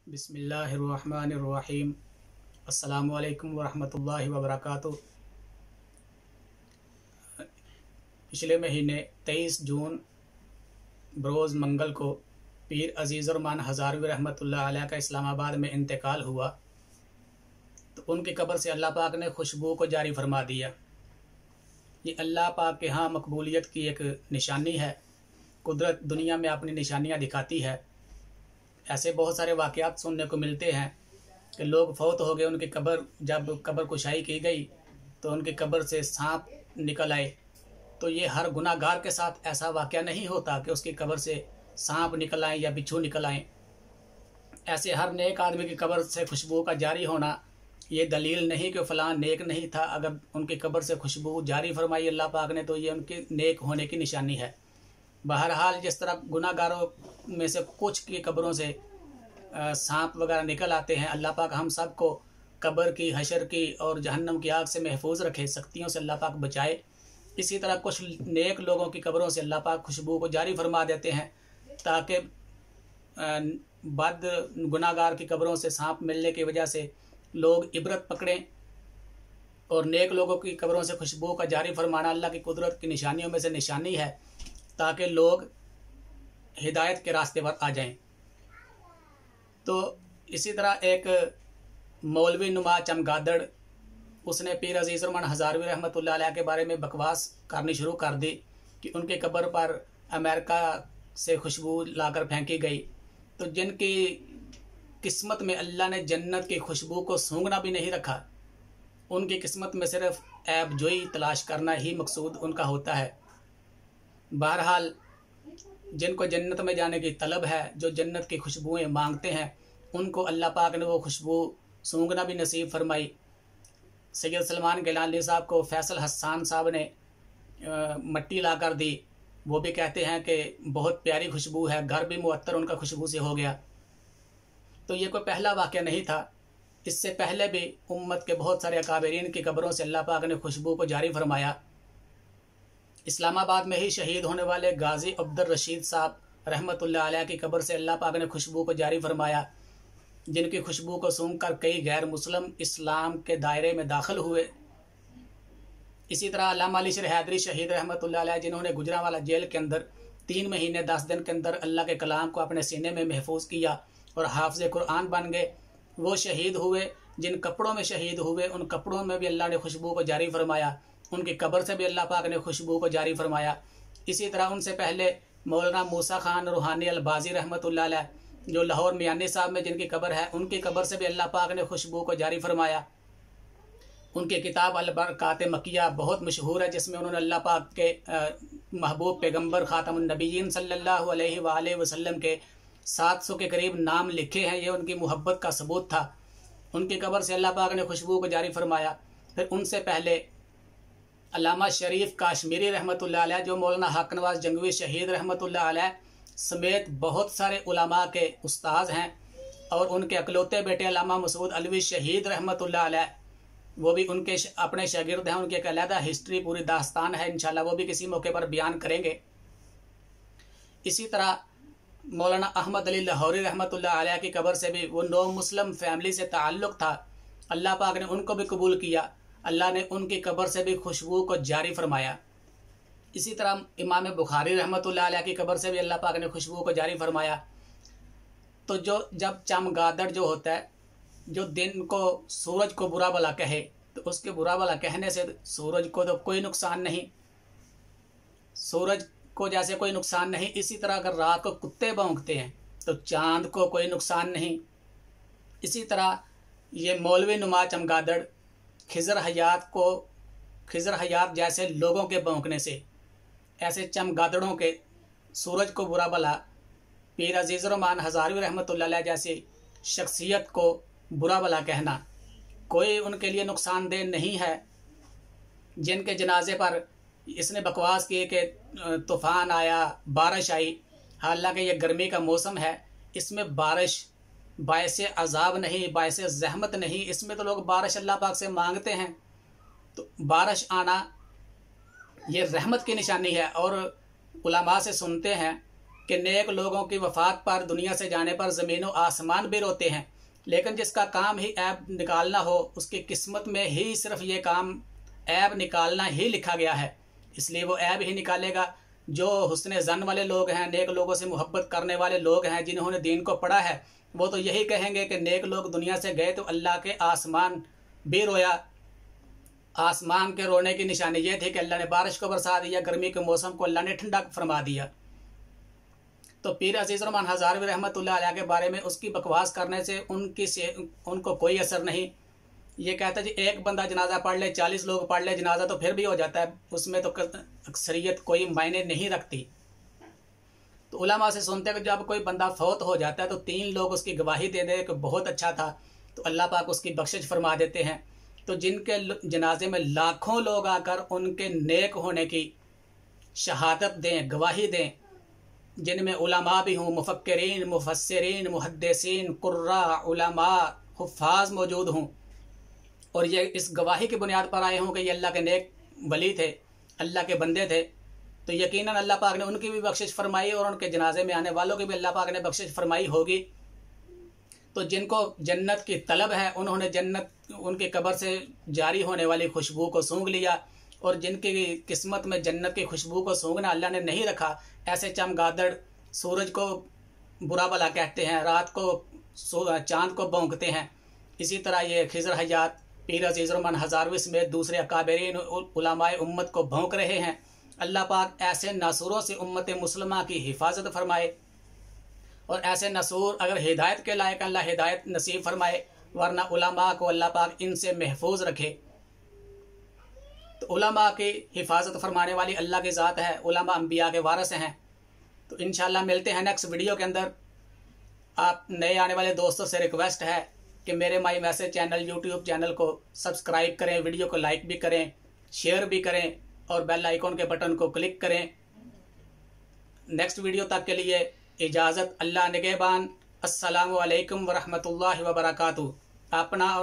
बिस्मिल्लाहिर्रहमानिर्रहीम। अस्सलामुअलैकुम वरहमतुल्लाहि वबरकातुहू। पिछले महीने 23 जून बरोज़ मंगल को पीर अज़ीज़ुर्रहमान हज़ारवी रहमतुल्लाह अलैह का इस्लामाबाद में इंतकाल हुआ, तो उनकी कब्र से अल्लाह पाक ने खुशबू को जारी फरमा दिया। ये अल्लाह पाक के यहाँ मकबूलियत की एक निशानी है। कुदरत दुनिया में अपनी निशानियाँ दिखाती है। ऐसे बहुत सारे वाक़यात सुनने को मिलते हैं कि लोग फौत हो गए, उनकी कब्र जब कब्र कुशाई की गई तो उनकी कब्र से सांप निकल आए। तो ये हर गुनाहगार के साथ ऐसा वाक़या नहीं होता कि उसकी कब्र से सांप निकल आए या बिच्छू निकल आए। ऐसे हर नेक आदमी की कब्र से खुशबू का जारी होना ये दलील नहीं कि फ़लाँ नेक नहीं था। अगर उनकी कब्र से खुशबू जारी फरमाई अल्लाह पाक ने तो ये उनके नेक होने की निशानी है। बहरहाल जिस तरह गुनाहगारों में से कुछ की कब्रों से सांप वगैरह निकल आते हैं, अल्लाह पाक हम सब को कब्र की, हशर की और जहन्नम की आग से महफूज रखे, सख्तियों से अल्लाह पाक बचाए। इसी तरह कुछ नेक लोगों की कब्रों से अल्लाह पाक खुशबू को जारी फरमा देते हैं ताकि बद गुनाहगार की कब्रों से सांप मिलने की वजह से लोग इबरत पकड़ें। और नेक लोगों की कब्रों से खुशबू का जारी फरमाना अल्लाह की कुदरत की निशानियों में से निशानी है ताकि लोग हिदायत के रास्ते पर आ जाएं। तो इसी तरह एक मौलवी नुमा चमगादड़, उसने पीर अज़ीज़ुर्रहमान हज़ारवी रहमतुल्लाह अलैह के बारे में बकवास करनी शुरू कर दी कि उनकी कब्र पर अमेरिका से खुशबू लाकर फेंकी गई। तो जिनकी किस्मत में अल्लाह ने जन्नत की खुशबू को सूंघना भी नहीं रखा, उनकी किस्मत में सिर्फ ऐब जोई तलाश करना ही मकसूद उनका होता है। बहरहाल जिनको जन्नत में जाने की तलब है, जो जन्नत की खुशबुएँ मांगते हैं, उनको अल्लाह पाक ने वो खुशबू सूंघना भी नसीब फरमाई। सैयद सलमान गिलानी साहब को फैसल हसन साहब ने मट्टी ला कर दी। वो भी कहते हैं कि बहुत प्यारी खुशबू है, घर भी मुअत्तर उनका खुशबू से हो गया। तो ये कोई पहला वाक़या नहीं था। इससे पहले भी उम्मत के बहुत सारे अकाबरीन की कब्रों से अल्लाह पाक ने खुशबू को जारी फरमाया। इस्लामाबाद में ही शहीद होने वाले गाजी अब्दुल रशीद साहब रहमतुल्लाह अलैह की कब्र से अल्लाह पाक ने खुशबू को जारी फरमाया, जिनकी खुशबू को सूंघ कर कई गैर मुस्लिम इस्लाम के दायरे में दाखिल हुए। इसी तरह अल्लामा अली शेर हैदरी शहीद रहमतुल्लाह अलैह, जिन्होंने गुजरांवाला जेल के अंदर 3 महीने 10 दिन के अंदर अल्लाह के कलाम को अपने सीने में महफूज किया और हाफ़िज़ कुरान बन गए, वो शहीद हुए। जिन कपड़ों में शहीद हुए उन कपड़ों में भी अल्लाह ने खुशबू को जारी फरमाया, उनकी कब्र से भी अल्लाह पाक ने खुशबू को जारी फरमाया। इसी तरह उनसे पहले मौलाना मूसा खान रूहानी अलबाजी रहमतुल्लाह अलैह, जो लाहौर मियानी साहब में जिनकी कब्र है, उनकी कब्र से भी अल्लाह पाक ने खुशबू को जारी फरमाया। उनकी किताब अल-बरकात मक्किया बहुत मशहूर है, जिसमें उन्होंने अल्लाह पाक के महबूब पैगम्बर ख़ातमुन नबिय्यीन सल्लल्लाहु अलैहि वसल्लम के 700 के करीब नाम लिखे हैं। ये उनकी मोहब्बत का सबूत था। उनकी कब्र से अल्लाह पाक ने खुशबू को जारी फरमाया। फिर उनसे पहले अल्लामा शरीफ काश्मीरी रहमतुल्लाह अलैह, जो मौलाना हक नवाज जंगवी शहीद रहमतुल्लाह अलैह समेत बहुत सारे उलमा के उस्ताद हैं, और उनके अकलौते बेटे अल्लामा मसूद अलवी शहीद रहमतुल्लाह अलैह, वो भी उनके अपने शागिर्द हैं। उनकी एक अलहदा हिस्ट्री पूरी दास्तान है, इंशाल्लाह वो भी किसी मौके पर बयान करेंगे। इसी तरह मौलाना अहमद अली लाहौरी रहमतुल्लाह अलैह की कब्र से भी वो नो मुस्लिम फैमिली से ताल्लुक़ था, अल्लाह पाक ने उनको भी कबूल किया। अल्लाह ने उनकी कब्र से भी खुशबू को जारी फरमाया। इसी तरह इमाम बुखारी रहमतुल्लाह अलैह की कब्र से भी अल्लाह पाक ने खुशबू को जारी फरमाया। तो जब चमगादड़ जो होता है, जो दिन को सूरज को बुरा भला कहे, तो उसके बुरा भला कहने से सूरज को तो कोई नुकसान नहीं, सूरज को जैसे कोई नुकसान नहीं, इसी तरह अगर रात को कुत्ते भौंकते हैं तो चांद को कोई नुकसान नहीं। इसी तरह ये मौलवी नुमा चमगादड़ खिज़र हयात जैसे लोगों के भौंकने से, ऐसे चमगादड़ों के सूरज को बुरा भला, पीर अज़ीज़ुर्रहमान हज़ारवी रहमतुल्लाह अलैह जैसी शख्सियत को बुरा भला कहना कोई उनके लिए नुकसानदेह नहीं है। जिनके जनाजे पर इसने बकवास किए कि तूफ़ान आया, बारिश आई, हालांकि ये गर्मी का मौसम है, इसमें बारिश बायसे अजाब नहीं, बायसे ज़हमत नहीं, इसमें तो लोग बारिश अल्लाह पाक से मांगते हैं। तो बारिश आना ये रहमत की निशानी है। और उलमा से सुनते हैं कि नेक लोगों की वफात पर दुनिया से जाने पर ज़मीन व आसमान भी रोते हैं, लेकिन जिसका काम ही ऐब निकालना हो उसकी किस्मत में ही सिर्फ ये काम ऐब निकालना ही लिखा गया है, इसलिए वो ऐब ही निकालेगा। जो हुस्न ज़न वाले लोग हैं, नेक लोगों से मोहब्बत करने वाले लोग हैं, जिन्होंने दीन को पढ़ा है, वो तो यही कहेंगे कि नेक लोग दुनिया से गए तो अल्लाह के आसमान भी रोया। आसमान के रोने की निशानी ये थी कि अल्लाह ने बारिश को बरसा दिया, गर्मी के मौसम को अल्लाह ने ठंडा फरमा दिया। तो पीर अजीज़ रहमान हज़ारवी रहमतुल्लाह अलैह के बारे में उसकी बकवास करने से उनको कोई असर नहीं। ये कहता जी एक बंदा जनाजा पढ़ ले, 40 लोग पढ़ ले जनाजा तो फिर भी हो जाता है, उसमें तो अक्सरियत कोई मायने नहीं रखती। तो उलमा से सुनते हैं कि जब कोई बंदा फौत हो जाता है तो 3 लोग उसकी गवाही दे दे कि बहुत अच्छा था, तो अल्लाह पाक उसकी बख्शिश फरमा देते हैं। तो जिनके जनाजे में लाखों लोग आकर उनके नेक होने की शहादत दें, गवाही दें, जिनमें उलमा भी हों, मुफक्किरीन, मुफस्सिरीन, मुहद्दिसीन, कुर्रा, उलमा, हुफ़ाज़ मौजूद हों, और ये इस गवाही की बुनियाद पर आए हों कि ये अल्लाह के नेक वली थे, अल्लाह के बंदे थे, तो यकीनन अल्लाह पाक ने उनकी भी बख्शिश फरमाई और उनके जनाजे में आने वालों की भी अल्लाह पाक ने बख्शिश फरमाई होगी। तो जिनको जन्नत की तलब है उन्होंने जन्नत उनकी कब्र से जारी होने वाली खुशबू को सूंघ लिया, और जिनकी किस्मत में जन्नत की खुशबू को सूंघना अल्लाह ने नहीं रखा, ऐसे चमगादड़ सूरज को बुरा भला कहते हैं, रात को चाँद को भौंकते हैं, इसी तरह ये खिज़र हयात, पीर अजीज़ रहमान हज़ारवी समेत दूसरे अकाबरीन उलमाए उम्मत को भौंक रहे हैं। अल्लाह पाक ऐसे नासूरों से उम्मत मुस्लिमा की हिफाजत फरमाए, और ऐसे नसूर अगर हिदायत के लायक अल्लाह हिदायत नसीब फरमाए, वरना उलमा को अल्लाह पाक इनसे महफूज रखे। तो उलमा की हिफाजत फरमाने वाली अल्लाह की ज़ात है, उलमा अंबिया के वारिस हैं। तो इंशाअल्लाह मिलते हैं नेक्स्ट वीडियो के अंदर। आप नए आने वाले दोस्तों से रिक्वेस्ट है कि मेरे my message channel YouTube channel को सब्सक्राइब करें, वीडियो को लाइक भी करें, शेयर भी करें, और बेल आइकॉन के बटन को क्लिक करें। नेक्स्ट वीडियो तक के लिए इजाज़त, अल्लाह निगहबान। अस्सलामु अलैकुम वरहमतुल्लाहि वबरकातुहू। अपना और